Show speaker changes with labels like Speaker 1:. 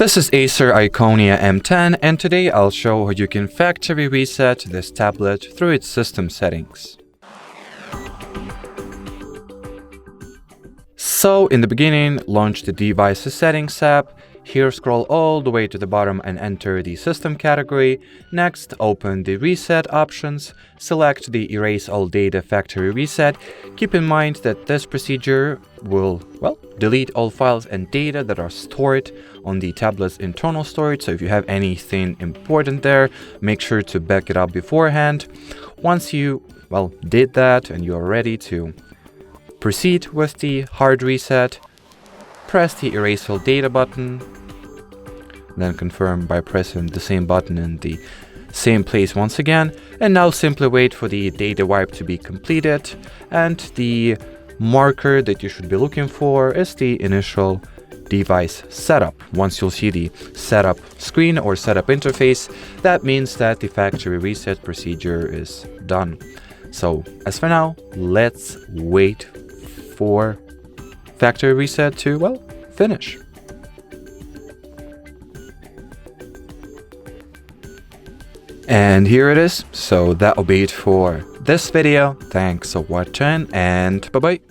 Speaker 1: This is ACER Iconia M10, and today I'll show how you can factory reset this tablet through its system settings. So in the beginning, launch the Devices Settings app. Here scroll all the way to the bottom and enter the System category. Next, open the Reset options, select the Erase All Data Factory Reset. Keep in mind that this procedure will, delete all files and data that are stored on the tablet's internal storage. So if you have anything important there, make sure to back it up beforehand. Once you, did that and you're ready to proceed with the hard reset, press the Erase All Data button, then confirm by pressing the same button in the same place once again, and now simply wait for the data wipe to be completed, and the marker that you should be looking for is the initial device setup. Once you'll see the setup screen or setup interface, that means that the factory reset procedure is done. So as for now, let's wait for factory reset to, finish. And here it is. So that'll be it for this video. Thanks for watching and bye-bye.